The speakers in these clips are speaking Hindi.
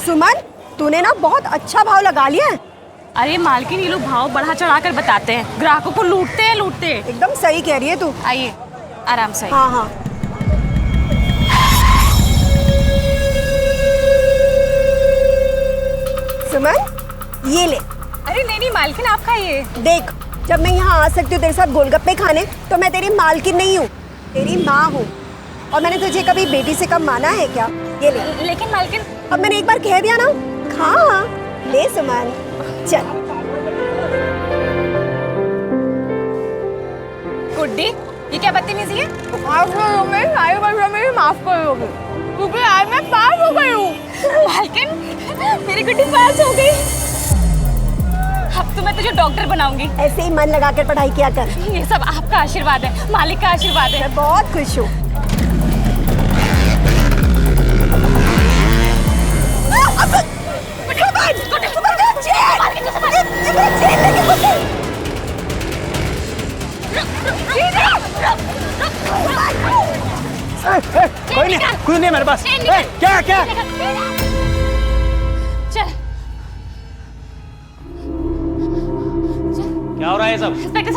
सुमन, तूने ना बहुत अच्छा भाव लगा लिया है। अरे मालकिन, ये लोग भाव बढ़ा चढ़ा कर बताते हैं, ग्राहकों को लूटते हैं। एकदम सही कह रही है तू। आइए आराम से। हाँ हाँ। सुमन, ये ले। अरे नहीं मालकिन, आप खाइए। देख, जब मैं यहाँ आ सकती हूँ तेरे साथ गोलगप्पे खाने, तो मैं तेरी मालकिन नहीं हूँ, तेरी माँ हूँ। और मैंने तुझे कभी बेटी से कम माना है क्या? ये ले। लेकिन मालकिन, अब मैंने एक बार कह दिया ना, खा। ले सुमन, चल। गुड्डी, ये क्या बदतमीजी है? माफ करोगे क्योंकि आज मैं पास हो गई हूँ। मालकिन, मेरी गुड्डी पास हो गई। अब तो मैं तुझे डॉक्टर बनाऊंगी। ऐसे ही मन लगाकर पढ़ाई किया कर। ये सब आपका आशीर्वाद है, मालिक का आशीर्वाद है। मैं बहुत खुश हूँ। कोई नहीं, कुछ नहीं मेरे पास। क्या क्या? चल। क्या हो रहा है सब? इंस्पेक्टर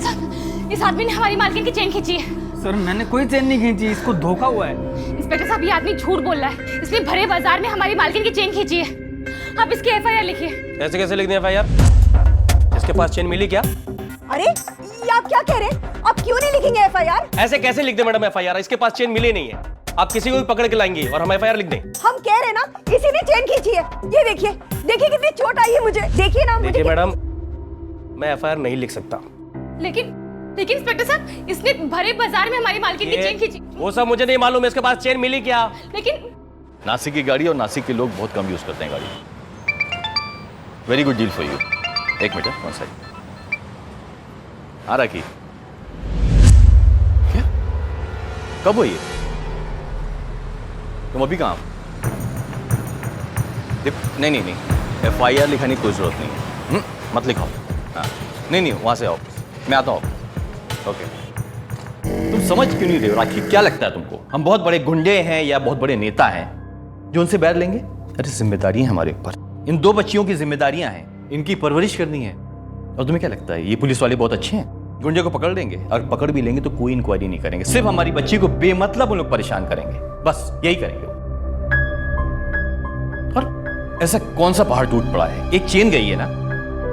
साहब, इस आदमी ने हमारी मालकिन की चेन खींची है। सर, मैंने कोई चेन नहीं खींची, इसको धोखा हुआ है। इंस्पेक्टर साहब, ये आदमी झूठ बोल रहा है। इसने भरे बाजार में हमारी मालकिन की चेन खींची है। आप इसकी एफआईआर लिखिए। ऐसे कैसे लिख दें एफआईआर? इसके पास चेन मिली क्या? अरे, ये आप क्या कह रहे हैं? आप क्यों नहीं लिखेंगे एफआईआर? ऐसे कैसे लिख दे मैडम एफआईआर? इसके पास चेन मिली नहीं है। आप किसी को भी पकड़ के लाएंगी और हम एफआईआर लिख दें? हम कह रहे हैं ना, इसी ने चेन खींची है। ये देखिए, देखिए कितनी चोट आई है मुझे। देखिए ना मुझे। देखिए मैडम, मैं एफआईआर नहीं लिख सकता। लेकिन इंस्पेक्टर साहब, इसने भरे बाजार में हमारी मालकिन की चेन खींची। वो सब मुझे नहीं मालूम है, इसके पास चेन मिली क्या? लेकिन नासिक की गाड़ी और नासिक के लोग बहुत कम यूज करते हैं गाड़ी। Very good deal for you. एक मिनट, वन सेकंड। आ रखी क्या? कब हुई? तुम अभी कहाँ? नहीं, एफआईआर लिखाने की कोई जरूरत नहीं है। मत लिखाओ। हाँ, नहीं, वहां से आओ, मैं आता हूँ। ओके। तुम समझ क्यों नहीं रहे हो राखी? क्या लगता है तुमको हम बहुत बड़े गुंडे हैं या बहुत बड़े नेता हैं जो उनसे बैर लेंगे? अरे जिम्मेदारी है हमारे ऊपर। इन दो बच्चियों की जिम्मेदारियां हैं, इनकी परवरिश करनी है। और तुम्हें क्या लगता है ये पुलिस वाले बहुत अच्छे हैं? गुंडे को पकड़ लेंगे, और पकड़ भी लेंगे तो कोई इंक्वायरी नहीं करेंगे, सिर्फ हमारी बच्ची को बेमतलब उन लोग परेशान करेंगे, बस यही करेंगे। और ऐसा कौन सा पहाड़ टूट पड़ा है? एक चेन गई है ना,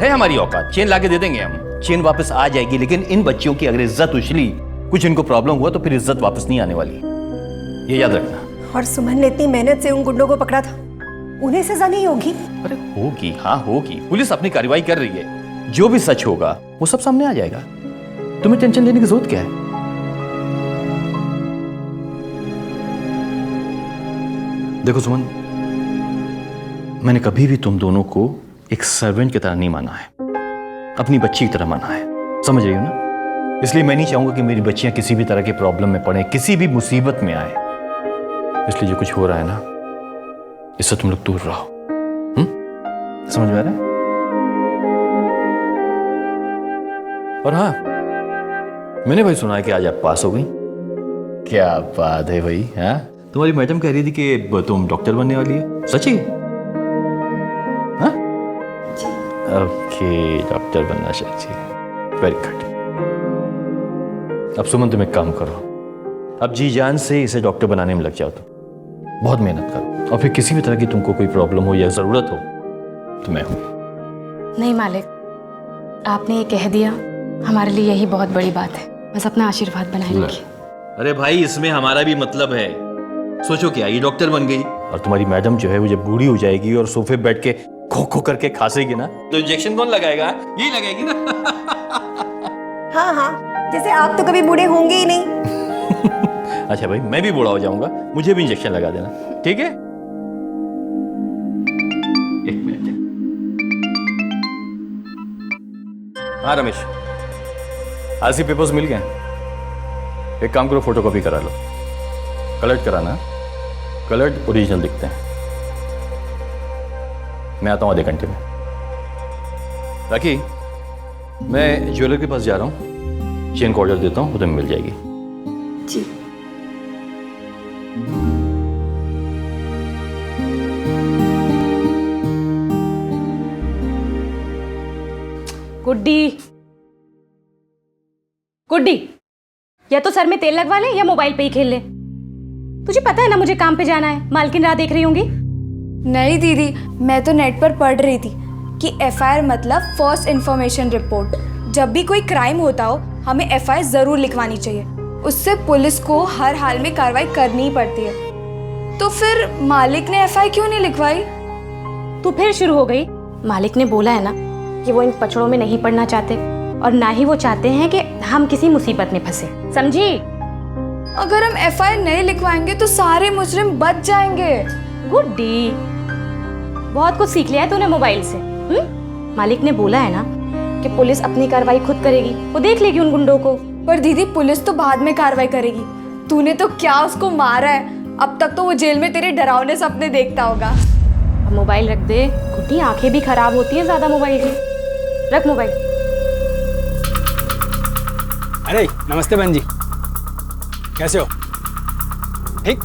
है हमारी औकात, चेन लाके दे देंगे हम, चेन वापस आ जाएगी। लेकिन इन बच्चियों की अगर इज्जत उछली, कुछ इनको प्रॉब्लम हुआ तो फिर इज्जत वापस नहीं आने वाली, ये याद रखना। और सुमन ने इतनी मेहनत से उन गुंडों को पकड़ा था, उन्हें सजा नहीं होगी? अरे होगी, हाँ होगी। पुलिस अपनी कार्रवाई कर रही है, जो भी सच होगा वो सब सामने आ जाएगा। तुम्हें टेंशन लेने की जरूरत क्या है? देखो सुमन, मैंने कभी भी तुम दोनों को एक सर्वेंट की तरह नहीं माना है, अपनी बच्ची की तरह माना है, समझ रही हो ना? इसलिए मैं नहीं चाहूंगा कि मेरी बच्चियां किसी भी तरह के प्रॉब्लम में पड़े, किसी भी मुसीबत में आए। इसलिए जो कुछ हो रहा है ना, इससे तुम लोग दूर रहो। समझ में आ रहा है? और हाँ, मैंने भाई सुना है कि आज आप पास हो गई। क्या बात है भाई। हाँ, तुम्हारी मैडम कह रही थी कि तुम डॉक्टर बनने वाली है, सच्ची? हाँ, ओके, डॉक्टर बनना चाहिए, वेरी गुड। अब सुमन तुम एक काम करो, अब जी जान से इसे डॉक्टर बनाने में लग जाओ। तुम बहुत मेहनत करो, और फिर किसी भी तरह की तुमको कोई प्रॉब्लम हो या जरूरत हो तो मैं हूं। नहीं मालिक, आपने ये कह दिया, हमारे लिए यही बहुत बड़ी बात है। बस अपना आशीर्वाद बनाए रखिए। अरे भाई, इसमें हमारा भी मतलब है। सोचो क्या, ये डॉक्टर बन गई और तुम्हारी मैडम जो है वो जब बूढ़ी हो जाएगी और सोफे बैठ के खो खो करके खासेगी ना, तो इंजेक्शन कौन लगाएगा? यही लगाएगी ना। हाँ हाँ, जैसे आप तो कभी बूढ़े होंगे ही नहीं। अच्छा भाई, मैं भी बूढ़ा हो जाऊंगा, मुझे भी इंजेक्शन लगा देना, ठीक है? एक मिनट। हाँ रमेश, आरसी पेपर्स मिल गए? एक काम करो, फोटोकॉपी करा लो। कलर्ड कराना, कलर्ड ओरिजिनल दिखते हैं। मैं आता हूं आधे घंटे में। राखी, मैं ज्वेलर के पास जा रहा हूं, चेन को ऑर्डर देता हूं, उधर मिल जाएगी। जी। गुड्डी, गुड्डी, या तो सर में तेल लगवा ले या मोबाइल पे ही खेल ले। तुझे पता है ना मुझे काम पे जाना है, मालकिन राह देख रही होंगी। नहीं दीदी, मैं तो नेट पर पढ़ रही थी कि एफआईआर मतलब फर्स्ट इन्फॉर्मेशन रिपोर्ट। जब भी कोई क्राइम होता हो हमें एफआईआर ज़रूर लिखवानी चाहिए, उससे पुलिस को हर हाल में कार्रवाई करनी ही पड़ती है। तो फिर मालिक ने एफआईआर क्यों नहीं लिखवाई? तू फिर शुरू हो गई। मालिक ने बोला है ना कि वो इन पचड़ों में नहीं पड़ना चाहते और ना ही वो चाहते हैं कि हम किसी मुसीबत में फंसे, समझी? अगर हम एफआईआर नहीं लिखवाएंगे तो सारे मुजरिम बच जाएंगे। गुड्डी, बहुत कुछ सीख लिया है तूने मोबाइल से। मालिक ने बोला है ना कि पुलिस अपनी कार्रवाई खुद करेगी, वो देख लेगी उन गुंडों को। पर दीदी पुलिस तो बाद में कार्रवाई करेगी। तूने तो क्या उसको मारा है, अब तक तो वो जेल में तेरे डरावने सपने देखता होगा। अब मोबाइल रख दे गुड्डी, आंखें भी खराब होती हैं ज्यादा मोबाइल की। रख मोबाइल। अरे नमस्ते बहन जी, कैसे हो? ठीक।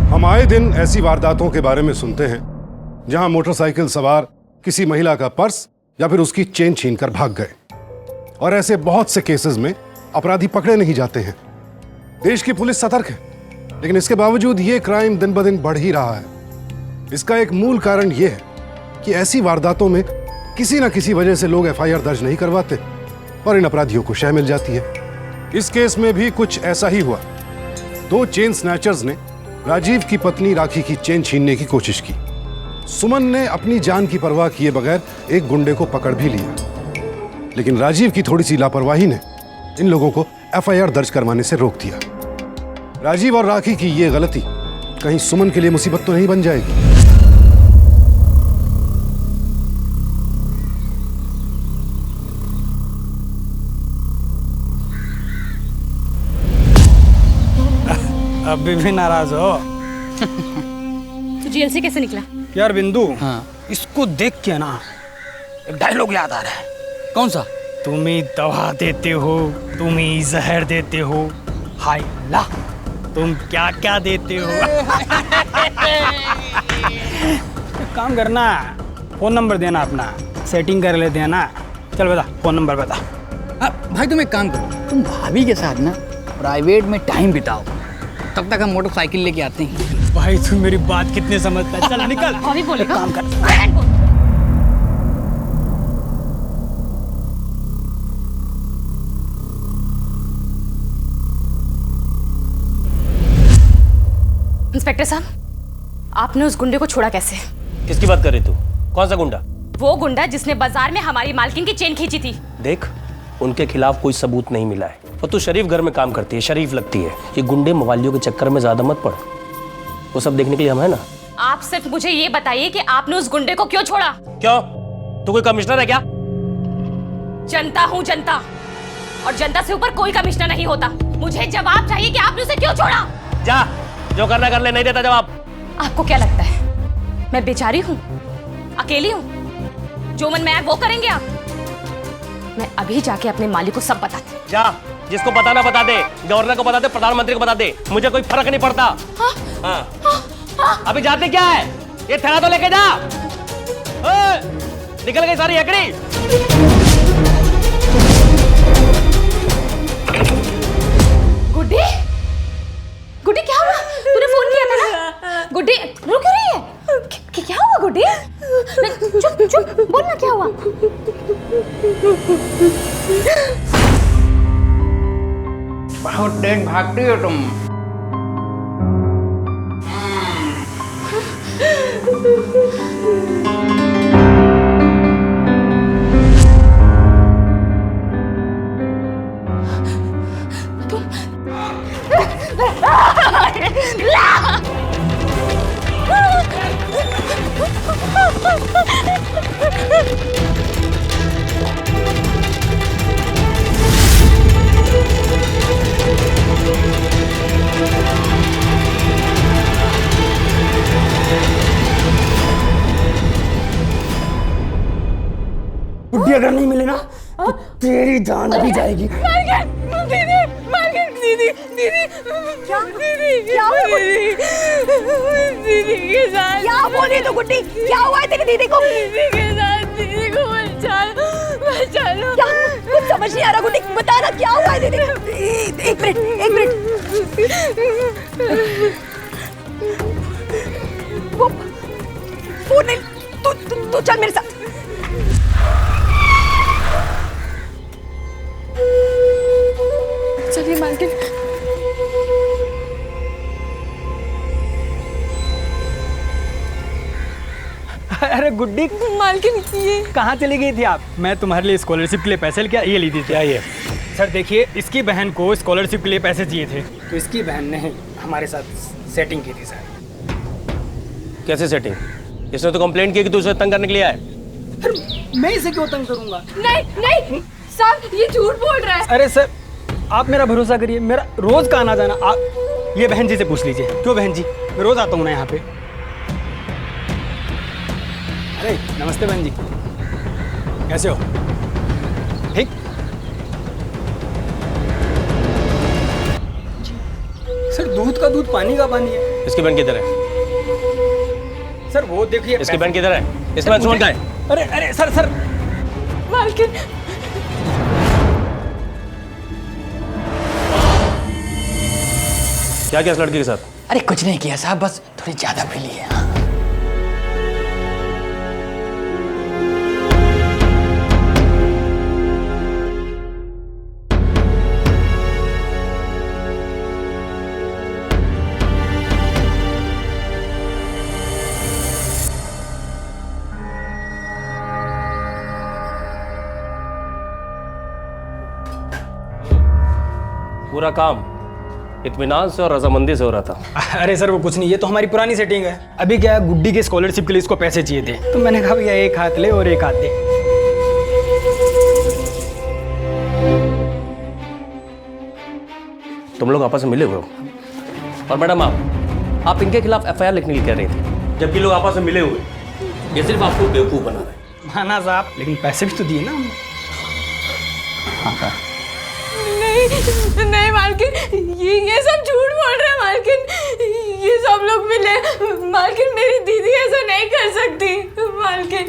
हम आए दिन ऐसी वारदातों के बारे में सुनते हैं जहां मोटरसाइकिल सवार किसी महिला का पर्स या फिर उसकी चेन छीनकर भाग गए, और ऐसे बहुत से केसेस में अपराधी पकड़े नहीं जाते हैं। देश की पुलिस सतर्क है, लेकिन इसके बावजूद ये क्राइम दिन ब दिन बढ़ ही रहा है। इसका एक मूल कारण यह है कि ऐसी वारदातों में किसी न किसी वजह से लोग एफआईआर दर्ज नहीं करवाते और इन अपराधियों को शह मिल जाती है। इस केस में भी कुछ ऐसा ही हुआ। 2 चेन स्नैचर्स ने राजीव की पत्नी राखी की चेन छीनने की कोशिश की। सुमन ने अपनी जान की परवाह किए बगैर एक गुंडे को पकड़ भी लिया, लेकिन राजीव की थोड़ी सी लापरवाही ने इन लोगों को एफआईआर दर्ज करवाने से रोक दिया। राजीव और राखी की ये गलती कहीं सुमन के लिए मुसीबत तो नहीं बन जाएगी? अभी भी नाराज हो? तू जेल से कैसे निकला? यार बिंदु, इसको देख के ना एक डायलॉग याद आ रहा है। कौन सा? तुम ही दवा देते हो, तुम ही जहर देते हो, हाय अल्लाह तुम क्या क्या देते हो। एक काम करना, फोन नंबर देना अपना, सेटिंग कर लेते हैं ना। चल बता, फोन नंबर बता। भाई तुम एक काम करो, तुम भाभी के साथ ना प्राइवेट में टाइम बिताओ, तब तक हम मोटरसाइकिल लेके आते हैं। भाई तू मेरी बात कितने समझता है। चल निकल। अभी बोलेगा। काम कर। इंस्पेक्टर साहब, आपने उस गुंडे को छोड़ा कैसे? किसकी बात कर रही तू? कौन सा गुंडा? वो गुंडा जिसने बाजार में हमारी मालकिन की चेन खींची थी। देख, उनके खिलाफ कोई सबूत नहीं मिला है और तू शरीफ घर में काम करती है, शरीफ लगती है। ये गुंडे मवालियों के चक्कर में ज्यादा मत पड़, वो सब देखने के लिए हम है ना। आप सिर्फ मुझे ये बताइए कि आपने उस गुंडे को क्यों छोड़ा? क्यों? तू कोई कमिश्नर है क्या? जनता हूँ जनता, और जनता से ऊपर कोई कमिश्नर नहीं होता। मुझे जवाब चाहिए कि आपने उसे क्यों छोड़ा। जा, जो करना कर ले, नहीं देता जवाब। आपको क्या लगता है मैं बेचारी हूँ, अकेली हूँ? जो मन में आए वो करेंगे आप? मैं अभी जाके अपने मालिक को सब बताती। जा, जिसको बताना बता दे, गवर्नर को बता दे, प्रधानमंत्री को बता दे, मुझे कोई फर्क नहीं पड़ता। हाँ। अभी जाते क्या है? ये थैला तो लेके जा। निकल गई सारी हेकड़ी। गुड्डी, गुड्डी क्या हुआ? तूने फोन किया था ना? गुड्डी रो क्यों रही है? क्या हुआ गुड्डी? चुप चुप, बोलना क्या हुआ? बहुत तेज भागती हो तुम। अगर नहीं मिले ना तो तेरी जान भी जाएगी। क्या बोल रही तू गुड्डी? क्या हुआ है तेरी दीदी को? क्या कुछ समझ नहीं आ रहा गुड्डी, बता ना क्या हुआ है दीदी को? एक मिनट वो फोन नहीं, तू चल मेरे साथ। चलिए मालकिन। अरे गुड्डी, मालकिन ये कहाँ चली गई थी आप? मैं तुम्हारे लिए स्कॉलरशिप के लिए पैसे लेके ये ली थी। क्या ये? सर देखिए, इसकी बहन को स्कॉलरशिप के लिए पैसे चाहिए थे, तो इसकी बहन ने हमारे साथ सेटिंग की थी सर। कैसे सेटिंग? इसने तो कंप्लेंट की कि तू उसे तंग करने के लिए आया। मैं इसे क्यों तंग करूंगा? नहीं साहब, ये झूठ बोल रहा है। अरे सर, आप मेरा भरोसा करिए, मेरा रोज का आना जाना। आप ये बहन जी से पूछ लीजिए। क्यों बहन जी, मैं रोज आता हूँ ना यहाँ पे। अरे नमस्ते बहन जी, कैसे हो? ठीक। सर दूध का दूध, पानी का पानी है। इसकी बहन किधर है? सर वो देखिए, इसकी बहन किधर है? इसका अंशुमन कहाँ है? अरे सर मालकिन क्या किया इस लड़की के साथ? अरे कुछ नहीं किया साहब, बस थोड़ी ज्यादा पी ली है। पूरा काम इत्मीनान से और रजामंदी से हो रहा था। अरे सर वो कुछ नहीं, ये तो हमारी पुरानी सेटिंग है। अभी क्या है, गुड्डी के स्कॉलरशिप के लिए इसको पैसे चाहिए थे, तो मैंने कहा भैया एक हाथ ले और एक हाथ दे। तुम लोग आपस में मिले हुए हो, और मैडम आप इनके खिलाफ एफआईआर लिखने की कह रही थी, जबकि लोग आपस में मिले हुए। ये सिर्फ आपको बेवकूफ बना रहे हैं। माना साहब, लेकिन पैसे भी तो दिए ना हमने। नहीं मालकिन, ये सब झूठ बोल रहे हैं मालकिन। ये सब लोग मिले। मालकिन मेरी दीदी ऐसा नहीं कर सकती। मालकिन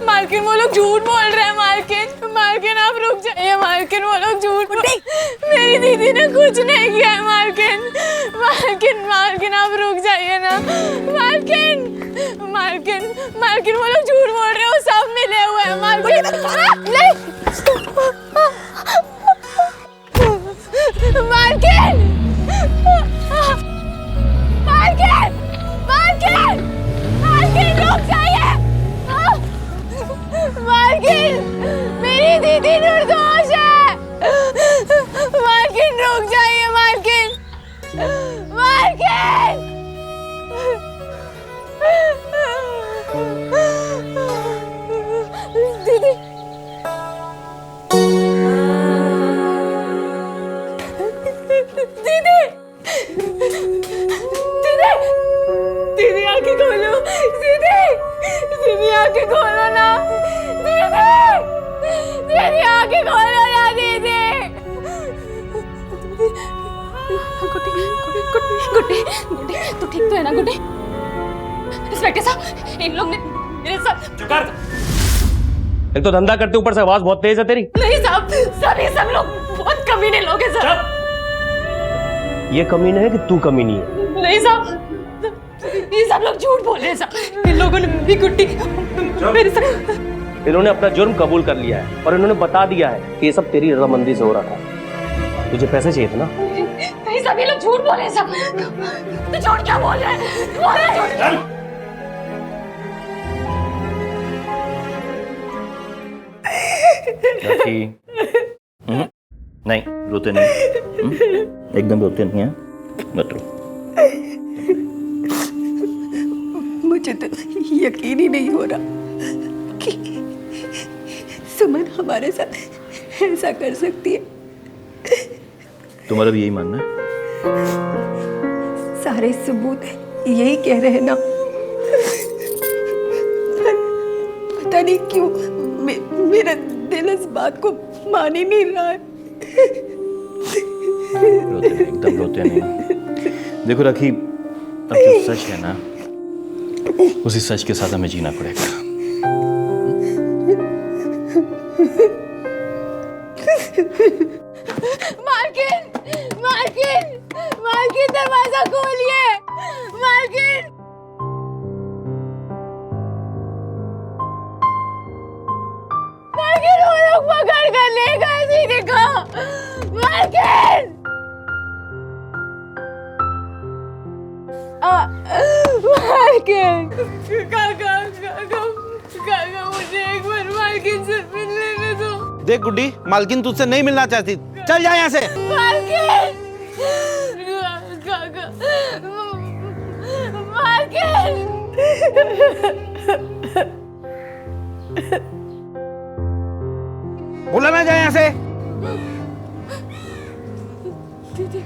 मालकिन वो लोग झूठ बोल रहे हैं। मालकिन आप रुक जाइए। मालकिन वो लोग झूठ बोल, मेरी दीदी ने कुछ नहीं किया है। मालकिन आप रुक जाइए ना। मालकिन वो लोग झूठ बोल रहे हैं, वो सब मिले हुए हैं। मालकिन रुक जाइए। मालकिन मेरी दीदी निर्दोष है। मालकिन रुक जाइए। मालकिन दीदी दीदी आंखें खोलो। दीदी आंखें खोलो ना। दीदी आंखें खोलो ना। दीदी गुड्डी तू ठीक तो है ना गुड्डी? इंस्पेक्टर साहब, इन लोग ने मेरे साथ। चुप कर। एक तो धंधा करते, ऊपर से आवाज बहुत तेज है तेरी। नहीं साहब, सब लोग बहुत कमीने लोग हैं सर। ये कमीने है कि तू कमीनी है? नहीं साहब, ये सब लोग झूठ बोल रहे हैं साहब। इन लोगों ने मेरी गुड्डी मेरे साथ। इन्होंने अपना जुर्म कबूल कर लिया है और इन्होंने बता दिया है कि ये सब तेरी रजामंदी से हो रहा था। तुझे पैसे चाहिए थे ना? नहीं साहब, ये लोग झूठ बोल रहे हैं साहब। तो झूठ क्या बोल रहे हैं? नहीं रोते नहीं, एकदम रोते नहीं हैं, मत रो। मुझे तो यकीन ही नहीं हो रहा कि सुमन हमारे साथ ऐसा कर सकती है। तुम्हारा भी यही मानना है? सारे सबूत यही कह रहे हैं ना। पता नहीं क्यों मेरा दिल इस बात को मान ही नहीं रहा है। रोते नहीं, एकदम रोते नहीं। देखो राखी, अब जो सच है ना, उसी सच के साथ हमें जीना पड़ेगा। मालकिन, मालकिन, मालकिन दरवाजा खोलिए, मालकिन। मालकिन वो लोग पकड़ कर ले गए दीदी को। मालकिन, मालकिन, काका, काका, काका मुझे एक बार मालकिन से मिलने दो। देख गुड्डी, मालकिन तुझसे नहीं मिलना चाहती, चल जा यहाँ से। मालकिन, काका, मालकिन। बोला ना जा यहाँ से। दीदी,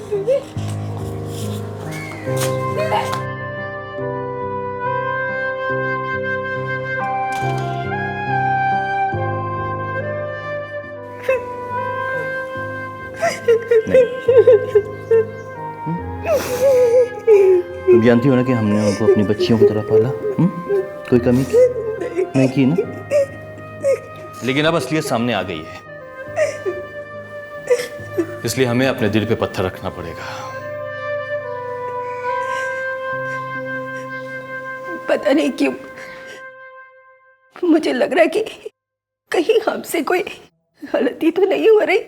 दीदी, तुम जानती हो ना कि हमने उनको अपनी बच्चियों की तरह पाला। कोई कमी नहीं की ना। लेकिन अब असलियत सामने आ गई है, इसलिए हमें अपने दिल पे पत्थर रखना पड़ेगा। पता नहीं क्यों मुझे लग रहा है कि कहीं हमसे कोई गलती तो नहीं हो रही।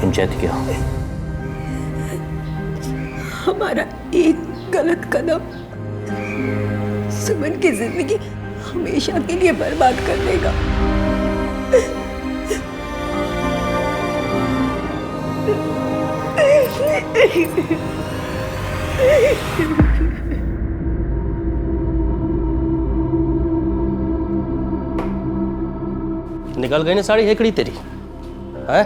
तुम चाहती क्या? हमारा एक गलत कदम सुमन की जिंदगी हमेशा के लिए बर्बाद कर देगा। निकल गई ना साड़ी हेकड़ी तेरी है?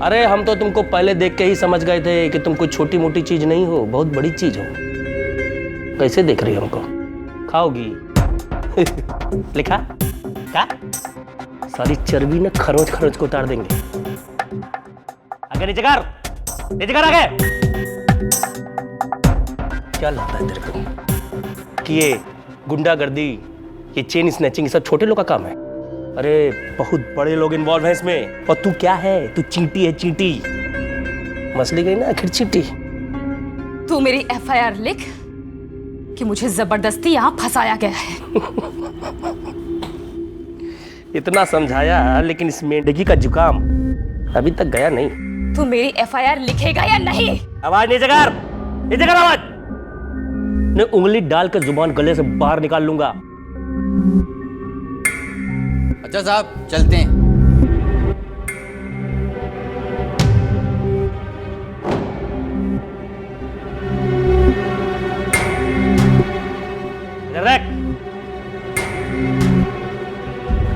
अरे हम तो तुमको पहले देख के ही समझ गए थे कि तुम कोई छोटी मोटी चीज नहीं हो, बहुत बड़ी चीज हो। कैसे देख रही हो हमको? खाओगी? लिखा क्या? सारी चर्बी ना खरोच खरोच को उतार देंगे। आगे नीचे कर, नीचे कर आगे। क्या लगता है तेरे को कि ये गुंडागर्दी, ये चेन स्नैचिंग, सब छोटे लोग का काम है? अरे बहुत बड़े लोग इन्वॉल्व हैं इसमें। और तू क्या है? तू चींटी है, चींटी। मसली गई ना आखिर चींटी। तू मेरी एफआईआर लिख कि मुझे जबरदस्ती यहाँ फंसाया गया है। इतना समझाया लेकिन इस मेंढकी का जुकाम अभी तक गया नहीं। तू मेरी एफआईआर लिखेगा या नहीं? आवाज नीचे कर, नीचे कर आवाज। मैं उंगली डाल कर जुबान गले से बाहर निकाल लूंगा। अच्छा साहब, चलते हैं।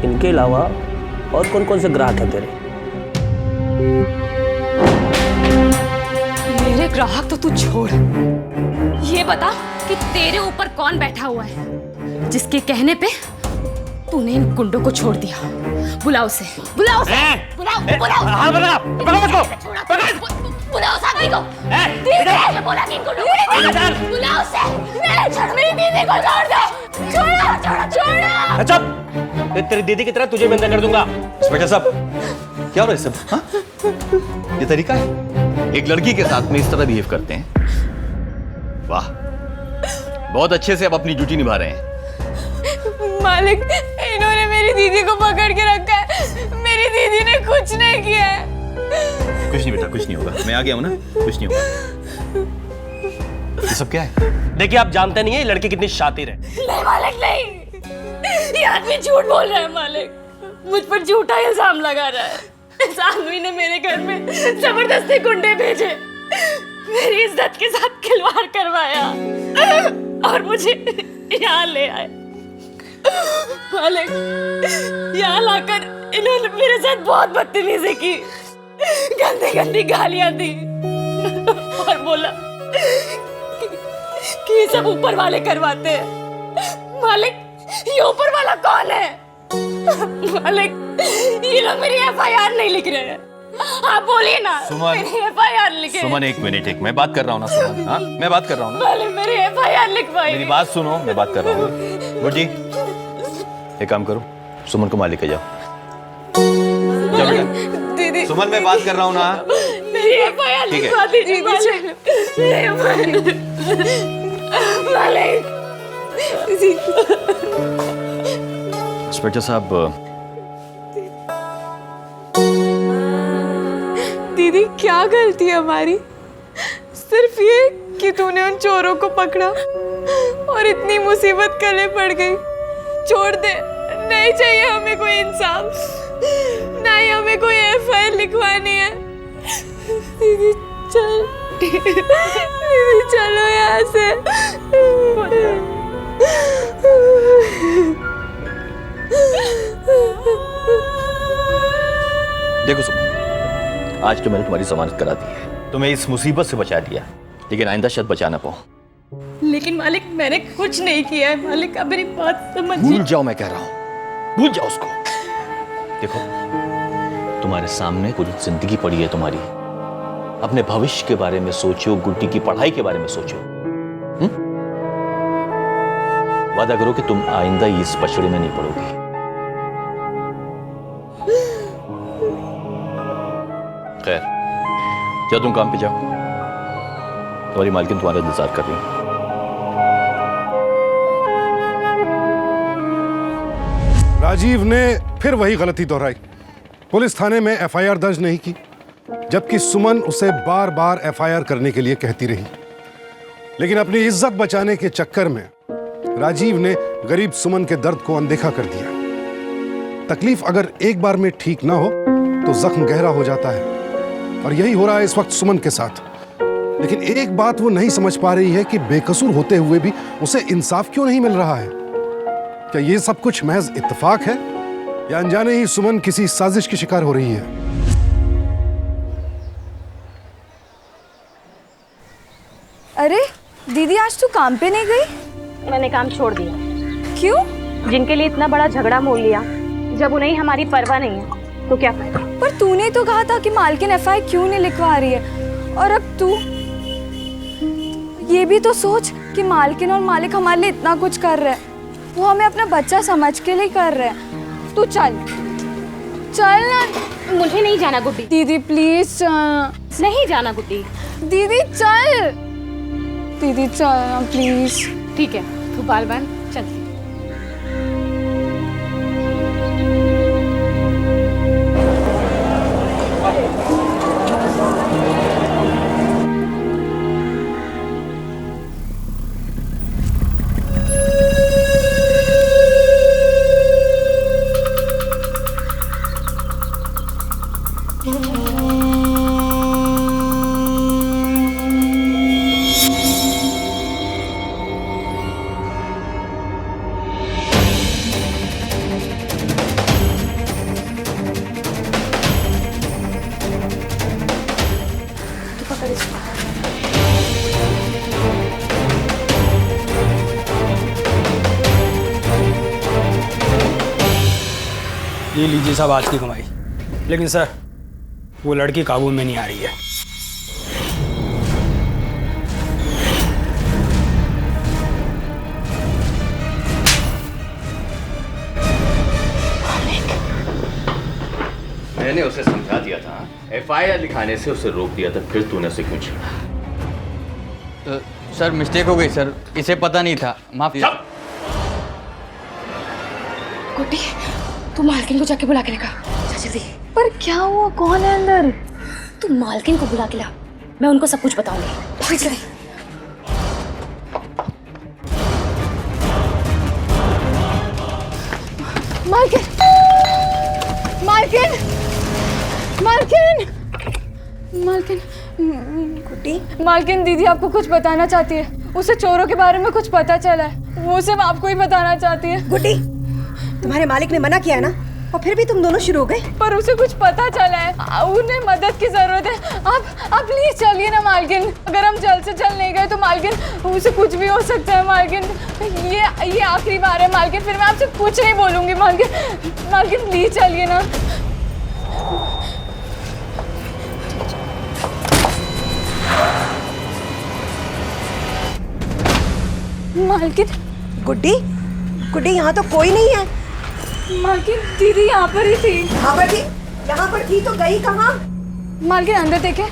इनके अलावा और कौन कौन से ग्राहक हैं तेरे? मेरे ग्राहक तो तू छोड़, ये बता कि तेरे ऊपर कौन बैठा हुआ है जिसके कहने पे तूने इन गुंडों को छोड़ दिया। बुलाओ उसे, बुलाओ उसे, बुलाओ, बुलाओ, हाँ पकड़ा, पकड़ो उसको, बुलाओ साथी को। दीदी, बोला कि इन गुंडों को बुलाओ उसे। मेरी दीदी को छोड़ दो, छोड़ो, छोड़ो, छोड़ो। अच्छा, तेरी दीदी की तरह तुझे भी अंदर कर दूंगा। इंस्पेक्टर साहब, क्या हो रहा है सब? हाँ? ये तरीका है एक लड़की के साथ में इस तरह बिहेव करते हैं? वाह, बहुत अच्छे से आप अपनी ड्यूटी निभा रहे हैं। मालिक, इन्होंने मेरी दीदी को पकड़ के रखा है। मेरी दीदी ने कुछ नहीं किया है। कुछ नहीं बेटा, कुछ नहीं होगा। मैं आ गया हूं ना, कुछ नहीं होगा। ये सब क्या है? देखिए, आप जानते नहीं है ये लड़की कितनी शातिर है। नहीं मालिक, नहीं, ये आदमी झूठ बोल रहा है मालिक। मुझ पर झूठा इल्जाम लगा रहा है। इस आदमी ने मेरे घर में जबरदस्ती गुंडे भेजे, मेरी इज्जत के साथ खिलवाड़ करवाया और मुझे यहाँ ले आए। मालिक, यहाँ लाकर इन्होंने मेरे साथ बहुत बदतमीजी की, गंदी गंदी गालियां दी। बोला कि ये सब ऊपर वाले करवाते हैं। मालिक, ये ऊपर वाला कौन है? मालिक, ये लोग मेरी एफआईआर नहीं लिख रहे हैं। आप बोलिए ना। सुमन, मेरी एफआईआर लिखे। सुमन एक मिनट, एक मैं बात कर रहा हूँ ना सुमन। हाँ, मैं बात कर रहा हूँ ना। मालिक, मेरी एफआईआर लिखवाइए। मेरी बात सुनो, मैं बात कर रहा हूँ। गुड्डी, एक काम करो, सुमन को मालिक के जाओ। जाओ बेटा। दीदी, सुमन, मैं बात कर रहा हूँ ना। मेरी एफआईआर ठीक है। लिखवा दीजिए मालिक। मालिक। इंस्पेक्टर साहब, दीदी क्या गलती है हमारी? सिर्फ ये कि तूने उन चोरों को पकड़ा और इतनी मुसीबत गले पड़ गई। छोड़ दे, नहीं चाहिए हमें कोई इंसाफ, ना ही हमें कोई एफआईआर लिखवानी है। दीदी चल, दीदी चलो यहाँ से। देखो सुमन, आज तो मैंने तुम्हारी जमानत करा दी है, तुम्हें इस मुसीबत से बचा दिया, लेकिन आइंदा शायद बचा ना पाऊं। लेकिन मालिक, मैंने कुछ नहीं किया है। मालिक, अब मेरी बात समझिए। भूल जाओ, मैं कह रहा हूं, भूल जाओ उसको। देखो, तुम्हारे सामने कुछ जिंदगी पड़ी है तुम्हारी। अपने भविष्य के बारे में सोचो, गुड्डी की पढ़ाई के बारे में सोचो। वादा करो कि तुम आइंदा इस पछड़े में नहीं पड़ोगी। खैर, जाओ तुम काम पे जाओ, तुम्हारी मालकिन तुम्हारा इंतजार कर रही है। राजीव ने फिर वही गलती दोहराई। पुलिस थाने में एफआईआर दर्ज नहीं की, जबकि सुमन उसे बार बार एफआईआर करने के लिए कहती रही। लेकिन अपनी इज्जत बचाने के चक्कर में राजीव ने गरीब सुमन के दर्द को अनदेखा कर दिया। तकलीफ अगर एक बार में ठीक ना हो तो जख्म गहरा हो जाता है, और यही हो रहा है इस वक्त सुमन के साथ। लेकिन एक बात वो नहीं समझ पा रही है कि बेकसूर होते हुए भी उसे इंसाफ क्यों नहीं मिल रहा है। क्या ये सब कुछ महज इत्तेफाक है, या अनजाने ही सुमन किसी साजिश की शिकार हो रही है? अरे दीदी, आज तू काम पे नहीं गई? मैंने काम छोड़ दिया। क्यों? जिनके लिए इतना बड़ा झगड़ा मोल लिया, जब उन्हें हमारी परवाह नहीं है तो क्या फायदा? पर तूने तो कहा था कि मालकिन एफआईआर क्यों नहीं लिखवा रही है, और अब तू ये भी तो सोच कि मालकिन और मालिक हमारे लिए इतना कुछ कर रहे हैं। वो हमें अपना बच्चा समझ के लिए कर रहे हैं। तू चल चल ना। मुझे नहीं जाना गुड्डी। दीदी प्लीज चल। नहीं जाना गुड्डी। दीदी चल, दीदी चल ना प्लीज। ठीक है, तू बाल बाल चल। ये लीजिए साहब आज की कमाई। लेकिन सर, वो लड़की काबू में नहीं आ रही है। मैंने उसे समझा दिया था, एफआईआर लिखाने से उसे रोक दिया था, फिर तूने उसे क्यों छेड़ा? सर मिस्टेक हो गई सर, इसे पता नहीं था, माफ कीजिए। गुड्डी, तू मालकिन को जाके बुला के लेकर आ जल्दी। पर क्या हुआ? कौन है अंदर? तू मालकिन को बुला के ला, मैं उनको सब कुछ बताऊंगी। ठीक है। मालकिन, मालकिन, मालकिन, मालकिन, गुड्डी, मालकिन दीदी आपको कुछ बताना चाहती है। उसे चोरों के बारे में कुछ पता चला है, वो सिर्फ आपको ही बताना चाहती है। गुड्डी, तुम्हारे मालिक ने मना किया है ना और फिर भी तुम दोनों शुरू हो गए। पर उसे कुछ पता चला है, उन्हें मदद की जरूरत है। आप प्लीज चलिए ना मालकिन। अगर हम जल्द से जल्द नहीं गए तो मालकिन उसे कुछ भी हो सकता है मालकिन। ये आखिरी बार है मालकिन, फिर मैं आपसे कुछ नहीं बोलूंगी मालकिन। मालकिन प्लीज चलिए ना। मालकिन। गुड्डी, गुड्डी यहाँ तो कोई नहीं है। मालकिन दीदी यहाँ पर ही थी। यहाँ पर थी तो गई कहाँ? मालकिन अंदर देखे।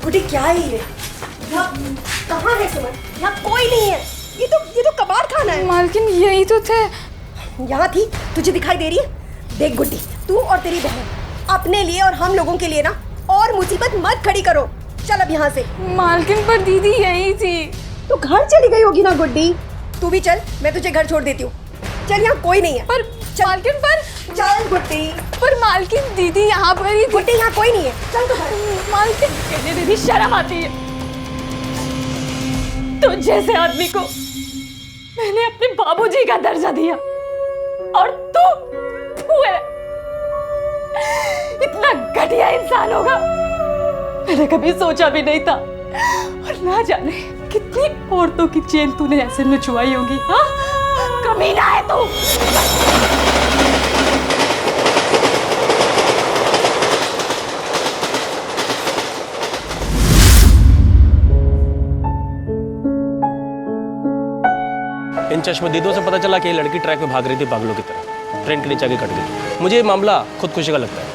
गुड्डी क्या है ये? यहाँ कहाँ है सुमन? यहाँ कोई नहीं है। ये तो कबाड़ खाना है। मालकिन यही तो थे। यहाँ थी, तुझे दिखाई दे रही है? देख गुड्डी, तू और तेरी बहन अपने लिए और हम लोगों के लिए ना और मुसीबत मत खड़ी करो। चल अब यहाँ से। मालकिन पर दीदी यही थी। तो घर चली गई होगी ना गुड्डी। तू भी चल, मैं तुझे घर छोड़ देती हूँ। चल, यहाँ कोई नहीं है। पर मालकिन पर चल गुड्डी। पर मालकिन दीदी यहाँ पर ही थी। गुड्डी यहाँ कोई नहीं है। चल तो घर। मालकिन कहने दीदी शर्म आती है। तुझ जैसे आदमी को मैंने अपने बाबूजी का दर्जा दिया और तू है इतना घटिया इंसान होगा मैंने कभी सोचा भी नहीं था। और ना जाने कितनी औरतों की चेन तूने ऐसे नचवाई होगी। हाँ, कमीना है तू। इन चश्मदीदों से पता चला कि ये लड़की ट्रैक में भाग रही थी पागलों की तरह, ट्रेन के नीचे आके कट गई। मुझे ये मामला खुदकुशी का लगता है।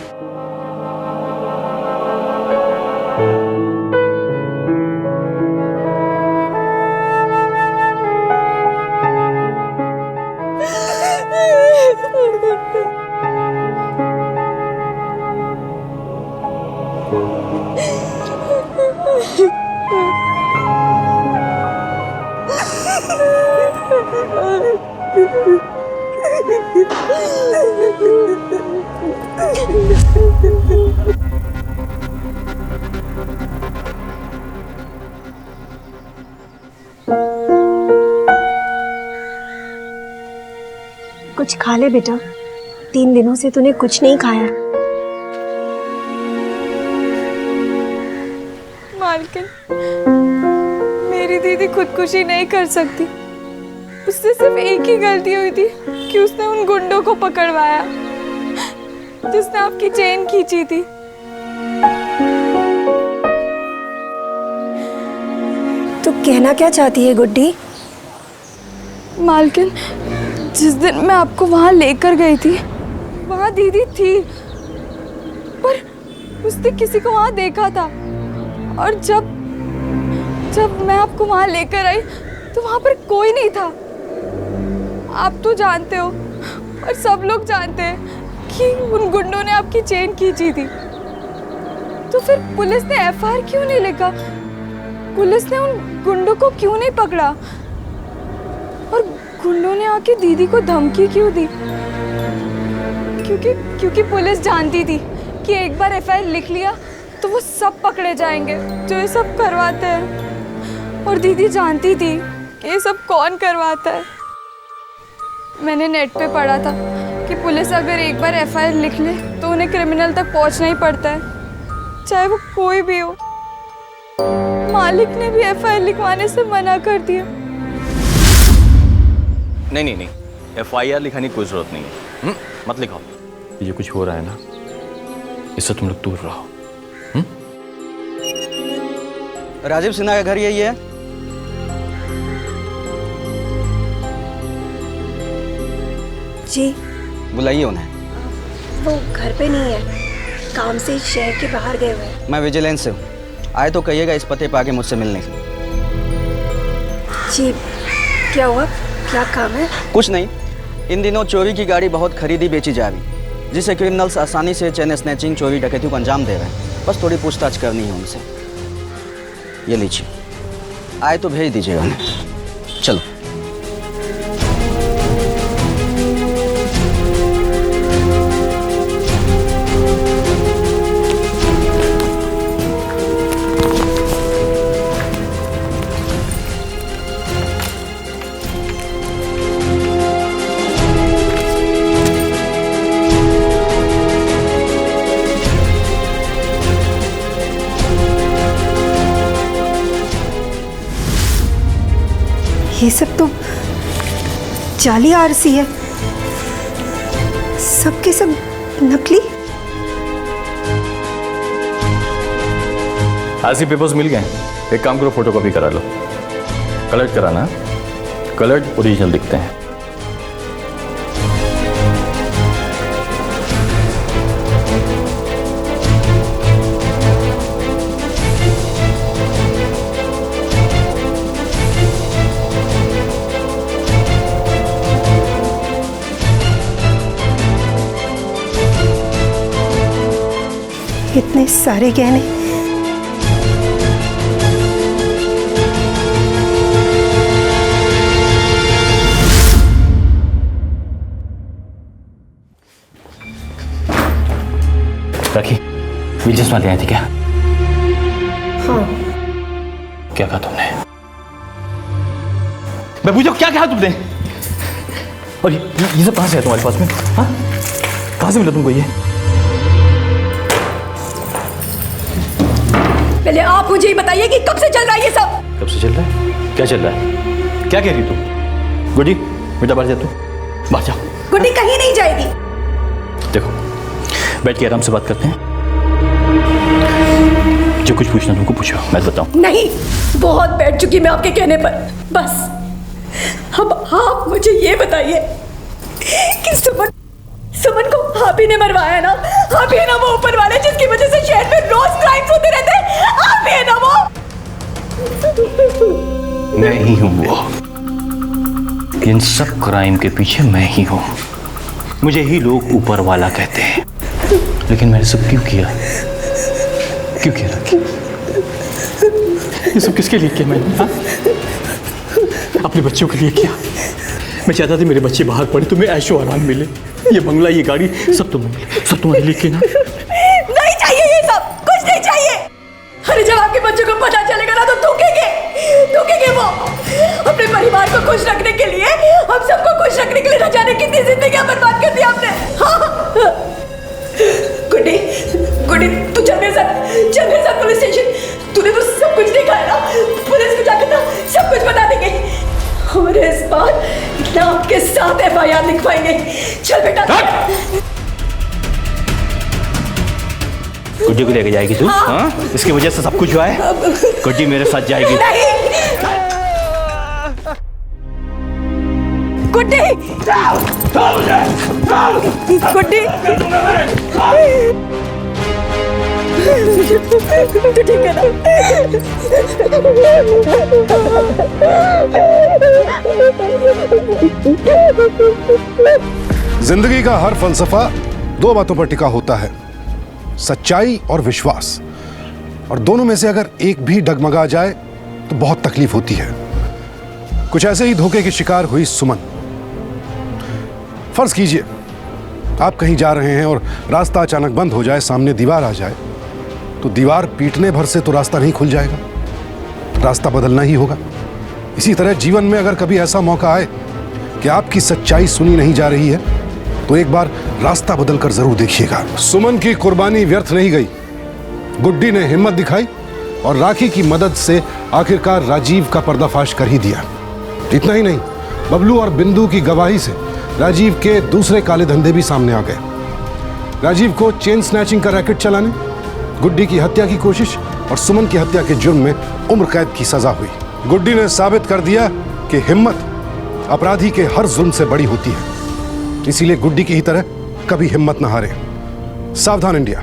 कुछ खा ले बेटा, 3 दिनों से तूने कुछ नहीं खाया। मालकिन मेरी दीदी खुदकुशी नहीं कर सकती। उससे सिर्फ एक ही गलती हुई थी कि उसने उन गुंडों को पकड़वाया जिसने आपकी चेन खींची थी। तू कहना क्या चाहती है गुड्डी? मालकिन जिस दिन मैं आपको वहां लेकर गई थी वहां दीदी थी, पर उसने किसी को वहां देखा था। और जब मैं आपको वहां लेकर आई तो वहां पर कोई नहीं था। आप तो जानते हो और सब लोग जानते हैं कि उन गुंडों ने आपकी चेन खींची थी। तो फिर पुलिस ने एफआईआर क्यों नहीं लिखा? पुलिस ने उन गुंडों को क्यों नहीं पकड़ा? और गुंडों ने आके दीदी को धमकी क्यों दी? क्योंकि पुलिस जानती थी कि एक बार एफआईआर लिख लिया तो वो सब पकड़े जाएंगे जो ये सब करवाते हैं। और दीदी जानती थी कि ये सब कौन करवाता है। मैंने नेट पे पढ़ा था कि पुलिस अगर एक बार एफआईआर लिख ले तो उन्हें क्रिमिनल तक पहुंचना ही पड़ता है, चाहे वो कोई भी हो। मालिक ने भी एफआईआर लिखवाने से मना कर दिया। नहीं, एफआईआर लिखाने की कोई जरूरत नहीं है। मत लिखाओ। ये कुछ हो रहा है ना, इससे तुम लोग दूर रहो। राजीव सिन्हा का घर यही है? जी। बुलाइए उन्हें। वो घर पे नहीं है, काम से शहर के बाहर गए हुए हैं। मैं विजिलेंस से हूँ, आए तो कहिएगा इस पते पे आके मुझसे मिलने। जी, क्या हुआ? क्या काम है? कुछ नहीं, इन दिनों चोरी की गाड़ी बहुत खरीदी बेची जा रही, जिससे क्रिमिनल्स आसानी से चेन स्नैचिंग, चोरी डकैती को अंजाम दे रहे हैं। बस थोड़ी पूछताछ करनी है उनसे। ये लीजिए, आए तो भेज दीजिएगा उन्हें। चलो। ये सब तो जाली आरसी है, सबके सब नकली। आरसी पेपर्स मिल गए। एक काम करो, फोटोकॉपी करा लो। कलर्ड कराना, कलर्ड ओरिजिनल दिखते हैं। इतने सारे गहने, राखी, ये चश्मा ले आई थी क्या? हाँ। क्या कहा तुमने? मैं पूछो क्या कहा तुमने? और ये सब कहां से है तुम्हारे पास में? हाँ, कहां से मिला तुमको ये? पहले आप मुझे ही बताइए कि कब से चल रहा है ये सब? कब से चल रहा है? क्या चल रहा है? क्या कह रही तू? गुड्डी, बेटा बाहर जा तू, बाहर जा। गुड्डी कहीं नहीं जाएगी। देखो, बैठ के आराम से बात करते हैं। जो कुछ पूछना तुमको पूछो, मैं बताऊं। नहीं, बहुत बैठ चुकी मैं आपके कहने पर। बस अब आप मुझे ये बताइए कि सुमन को आप ही ने मरवाया ना? आप ही ना वो ऊपर वाले जिसकी वजह से शहर में रोज क्राइम्स होते रहते हैं? आप ही ना वो? मैं ही हूं वो। इन सब क्राइम के पीछे मैं ही हूं। मुझे ही लोग ऊपर वाला कहते हैं, लेकिन मैंने सब क्यों किया? क्यों किया राखी? ये सब किसके लिए किया मैंने? हाँ? अपने बच्चों के लिए किया। मैं चाहता था मेरे बच्चे बाहर पढ़े, तुम्हें ऐशो आराम मिले। ये बंगला, ये गाड़ी, सब तुम्हारे लिए किया ना? नहीं चाहिए ये सब, कुछ नहीं चाहिए। अरे जब आपके बच्चों को पता चलेगा ना तो धोखेंगे वो। अपने परिवार को खुश रखने के लिए, हम सबको खुश रखने के लिए न जाने कितनी जिंदगियां बर्बाद कर दी आपने। हाँ। गुड्डी, तू चल मेरे साथ पुलिस स्टेशन। तूने तो सब कुछ देखा है ना? पुलिस को जाकर ना सब कुछ बता देंगे और इस बार आपके साथ FIR लिखवाएंगे। चल बेटा। गुड्डी को लेके जाएगी तू? हाँ? इसकी वजह से सब कुछ हुआ है। गुड्डी मेरे साथ जाएगी। गुड्डी, तो ठीक है ना? जिंदगी का हर फलसफा दो बातों पर टिका होता है, सच्चाई और विश्वास। और दोनों में से अगर एक भी डगमगा जाए तो बहुत तकलीफ होती है। कुछ ऐसे ही धोखे की शिकार हुई सुमन। फर्ज कीजिए आप कहीं जा रहे हैं और रास्ता अचानक बंद हो जाए, सामने दीवार आ जाए, तो दीवार पीटने भर से तो रास्ता नहीं खुल जाएगा, रास्ता बदलना ही होगा। इसी तरह जीवन में अगर कभी ऐसा मौका आए कि आपकी सच्चाई सुनी नहीं जा रही है तो एक बार रास्ता बदलकर जरूर देखिएगा। सुमन की कुर्बानी व्यर्थ नहीं गई। गुड्डी ने हिम्मत दिखाई और राखी की मदद से आखिरकार राजीव का पर्दाफाश कर ही दिया। इतना ही नहीं, बबलू और बिंदु की गवाही से राजीव के दूसरे काले धंधे भी सामने आ गए। राजीव को चेन स्नैचिंग का रैकेट चलाने, गुड्डी की हत्या की कोशिश और सुमन की हत्या के जुर्म में उम्र कैद की सजा हुई। गुड्डी ने साबित कर दिया कि हिम्मत अपराधी के हर जुल्म से बड़ी होती है। इसीलिए गुड्डी की ही तरह कभी हिम्मत न हारे। सावधान इंडिया।